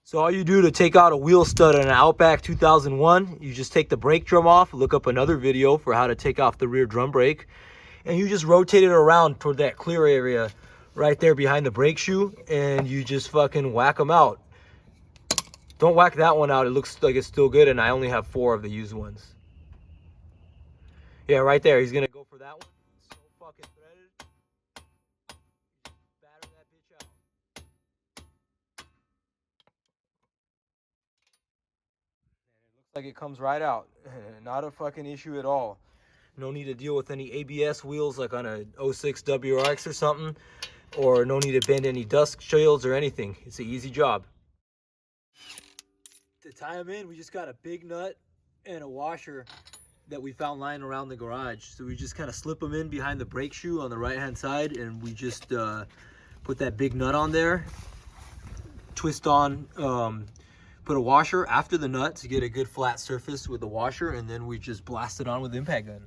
So all you do to take out a wheel stud on an Outback 2001, you just take the brake drum off, look up another video for how to take off the rear drum brake, and you just rotate it around toward that clear area right there behind the brake shoe, and you just fucking whack them out. Don't whack that one out, it looks like it's still good, and I only have 4 of the used ones. Yeah, right there, he's gonna go for that one. So fucking threaded. Batter that bitch out. Like it comes right out. Not a fucking issue at all. No need to deal with any ABS wheels like on a 06 WRX or something, or no need to bend any dust shields or anything. It's an easy job. To tie them in, we just got a big nut and a washer that we found lying around the garage. So we just kind of slip them in behind the brake shoe on the right hand side, and we just put that big nut on there, twist on, put a washer after the nut to get a good flat surface with the washer, and then we just blast it on with the impact gun.